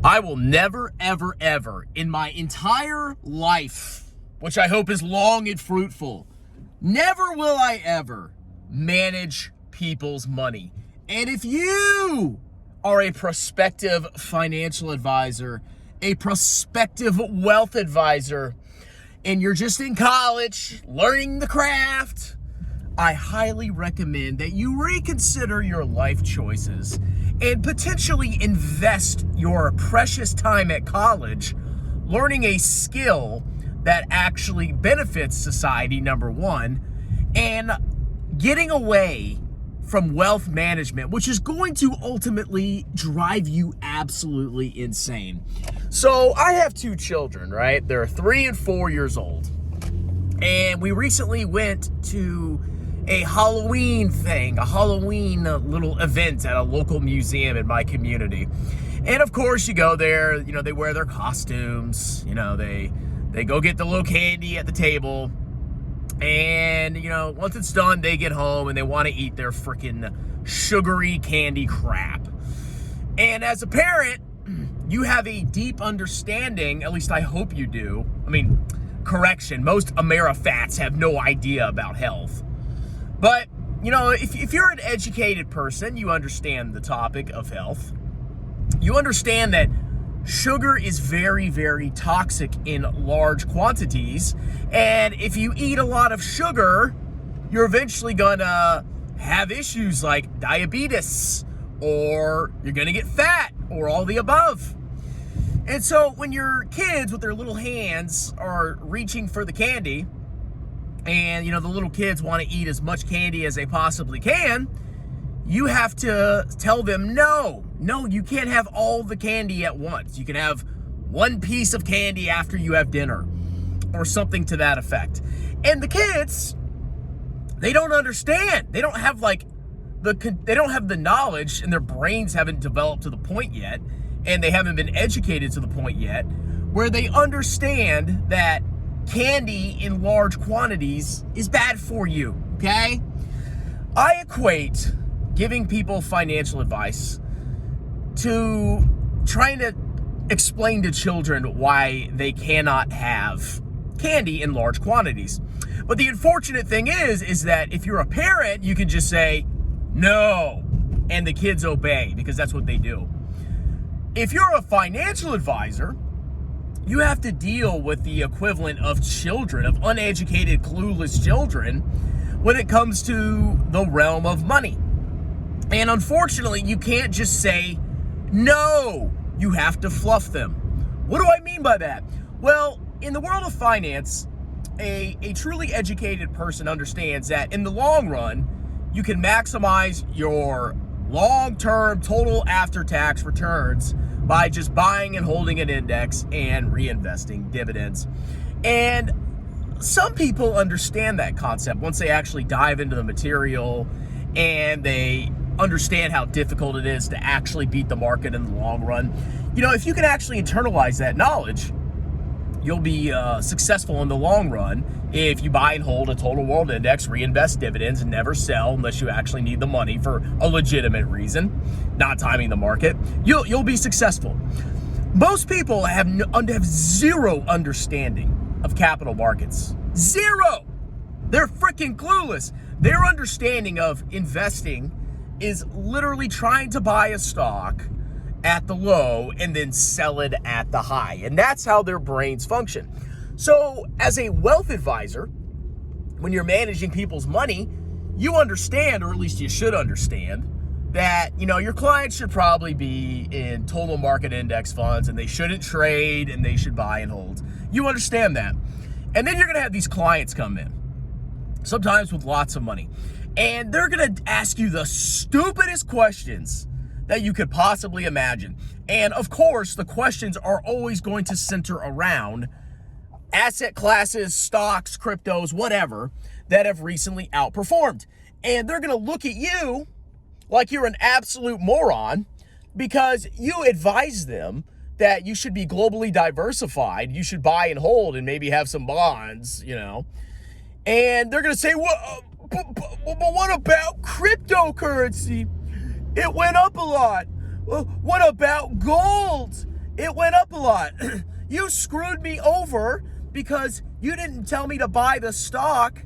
I will never, ever, ever in my entire life, which I hope is long and fruitful, never will I ever manage people's money. And if you are a prospective financial advisor, a prospective wealth advisor, and you're just in college learning the craft, I highly recommend that you reconsider your life choices and potentially invest your precious time at college learning a skill that actually benefits society, number one, and getting away from wealth management, which is going to ultimately drive you absolutely insane. So I have two children, right? They're 3 and 4 years old. And we recently went to a Halloween little event at a local museum in my community. And of course you go there, they wear their costumes, they go get the little candy at the table. And, once it's done, they get home and they want to eat their freaking sugary candy crap. And as a parent, you have a deep understanding, at least I hope you do. Correction, most AmeriFats have no idea about health. But, if you're an educated person, you understand the topic of health. You understand that sugar is very, very toxic in large quantities. And if you eat a lot of sugar, you're eventually gonna have issues like diabetes, or you're gonna get fat, or all the above. And so when your kids with their little hands are reaching for the candy, and the little kids want to eat as much candy as they possibly can, you have to tell them, no, you can't have all the candy at once. You can have one piece of candy after you have dinner, or something to that effect. And the kids, they don't understand. They don't have the knowledge, and their brains haven't developed to the point yet, and they haven't been educated to the point yet where they understand that candy in large quantities is bad for you, okay? I equate giving people financial advice to trying to explain to children why they cannot have candy in large quantities. But the unfortunate thing is that if you're a parent, you can just say, no, and the kids obey, because that's what they do. If you're a financial advisor, you have to deal with the equivalent of children, of uneducated, clueless children, when it comes to the realm of money. And unfortunately, you can't just say, no, you have to fluff them. What do I mean by that? Well, in the world of finance, a truly educated person understands that in the long run, you can maximize your long-term total after-tax returns by just buying and holding an index and reinvesting dividends. And some people understand that concept once they actually dive into the material and they understand how difficult it is to actually beat the market in the long run. If you can actually internalize that knowledge, you'll be successful in the long run if you buy and hold a total world index, reinvest dividends, and never sell unless you actually need the money for a legitimate reason, not timing the market. You'll be successful. Most people have zero understanding of capital markets. Zero. They're freaking clueless. Their understanding of investing is literally trying to buy a stock at the low and then sell it at the high. And that's how their brains function. So as a wealth advisor, when you're managing people's money, you understand, or at least you should understand, that your clients should probably be in total market index funds, and they shouldn't trade, and they should buy and hold. You understand that. And then you're going to have these clients come in, sometimes with lots of money, and they're going to ask you the stupidest questions that you could possibly imagine. And of course, the questions are always going to center around asset classes, stocks, cryptos, whatever, that have recently outperformed. And they're going to look at you like you're an absolute moron because you advise them that you should be globally diversified. You should buy and hold and maybe have some bonds, And they're going to say, well, but what about cryptocurrency? It went up a lot. What about gold? It went up a lot. You screwed me over because you didn't tell me to buy the stock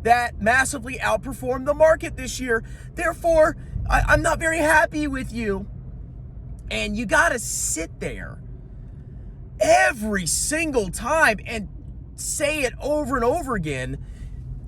that massively outperformed the market this year. Therefore, I'm not very happy with you. And you got to sit there every single time and say it over and over again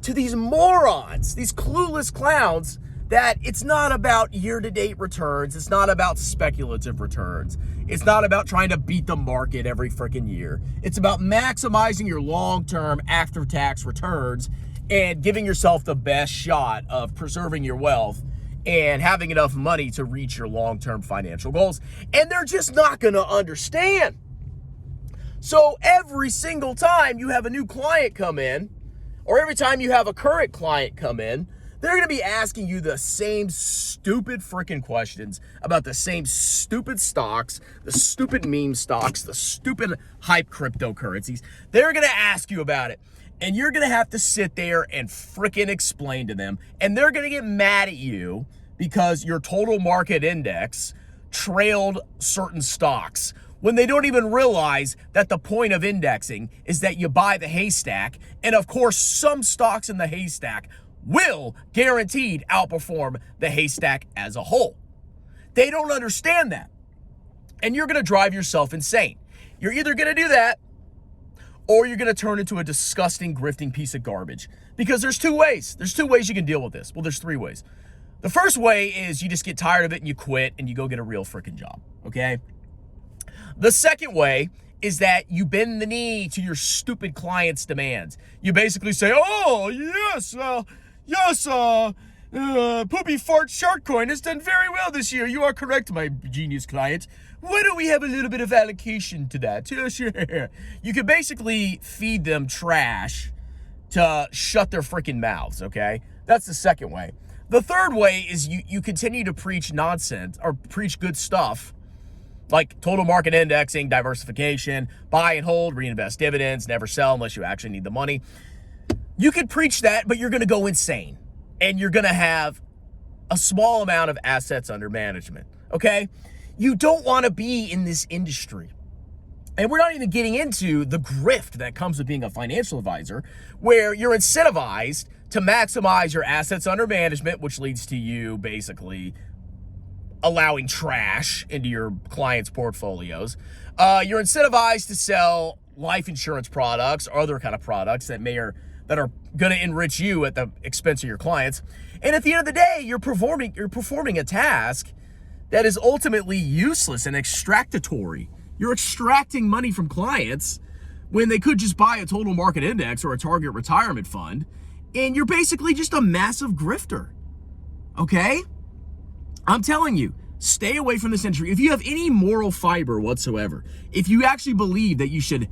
to these morons, these clueless clowns, that it's not about year-to-date returns. It's not about speculative returns. It's not about trying to beat the market every freaking year. It's about maximizing your long-term after-tax returns and giving yourself the best shot of preserving your wealth and having enough money to reach your long-term financial goals. And they're just not going to understand. So every single time you have a new client come in, or every time you have a current client come in, they're going to be asking you the same stupid freaking questions about the same stupid stocks, the stupid meme stocks, the stupid hype cryptocurrencies. They're going to ask you about it. And you're going to have to sit there and freaking explain to them. And they're going to get mad at you because your total market index trailed certain stocks, when they don't even realize that the point of indexing is that you buy the haystack. And of course, some stocks in the haystack will guaranteed outperform the haystack as a whole. They don't understand that. And you're going to drive yourself insane. You're either going to do that, or you're going to turn into a disgusting, grifting piece of garbage. Because there's two ways. There's two ways you can deal with this. Well, there's three ways. The first way is you just get tired of it and you quit and you go get a real freaking job, okay? The second way is that you bend the knee to your stupid client's demands. You basically say, oh, yes, Poopy Fart Shark Coin has done very well this year. You are correct, my genius client. Why don't we have a little bit of allocation to that? You can basically feed them trash to shut their freaking mouths, okay? That's the second way. The third way is you continue to preach nonsense or preach good stuff, like total market indexing, diversification, buy and hold, reinvest dividends, never sell unless you actually need the money. You could preach that, but you're going to go insane. And you're going to have a small amount of assets under management, okay? You don't want to be in this industry. And we're not even getting into the grift that comes with being a financial advisor, where you're incentivized to maximize your assets under management, which leads to you basically allowing trash into your clients' portfolios. You're incentivized to sell life insurance products or other kind of products that are going to enrich you at the expense of your clients. And at the end of the day, you're performing a task that is ultimately useless and extractatory. You're extracting money from clients when they could just buy a total market index or a target retirement fund, and you're basically just a massive grifter. Okay? I'm telling you, stay away from this industry. If you have any moral fiber whatsoever, if you actually believe that you should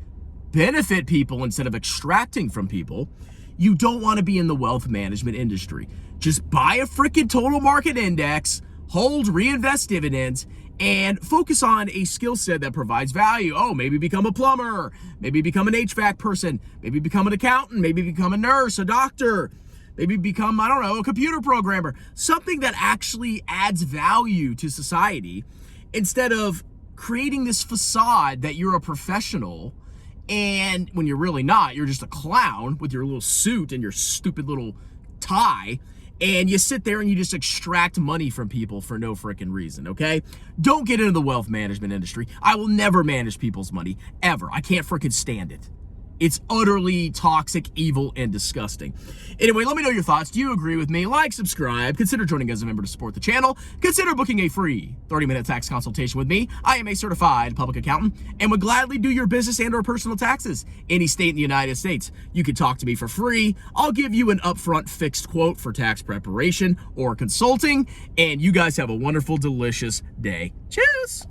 benefit people instead of extracting from people, you don't want to be in the wealth management industry. Just buy a freaking total market index, hold, reinvest dividends, and focus on a skill set that provides value. Oh, maybe become a plumber, maybe become an HVAC person, maybe become an accountant, maybe become a nurse, a doctor, maybe become, I don't know, a computer programmer, something that actually adds value to society, instead of creating this facade that you're a professional, and when you're really not, you're just a clown with your little suit and your stupid little tie, and you sit there and you just extract money from people for no freaking reason, okay? Don't get into the wealth management industry. I will never manage people's money, ever. I can't freaking stand it. It's utterly toxic, evil, and disgusting. Anyway, let me know your thoughts. Do you agree with me? Like, subscribe, consider joining as a member to support the channel. Consider booking a free 30-minute tax consultation with me. I am a certified public accountant and would gladly do your business and or personal taxes any state in the United States. You can talk to me for free. I'll give you an upfront fixed quote for tax preparation or consulting, and you guys have a wonderful, delicious day. Cheers!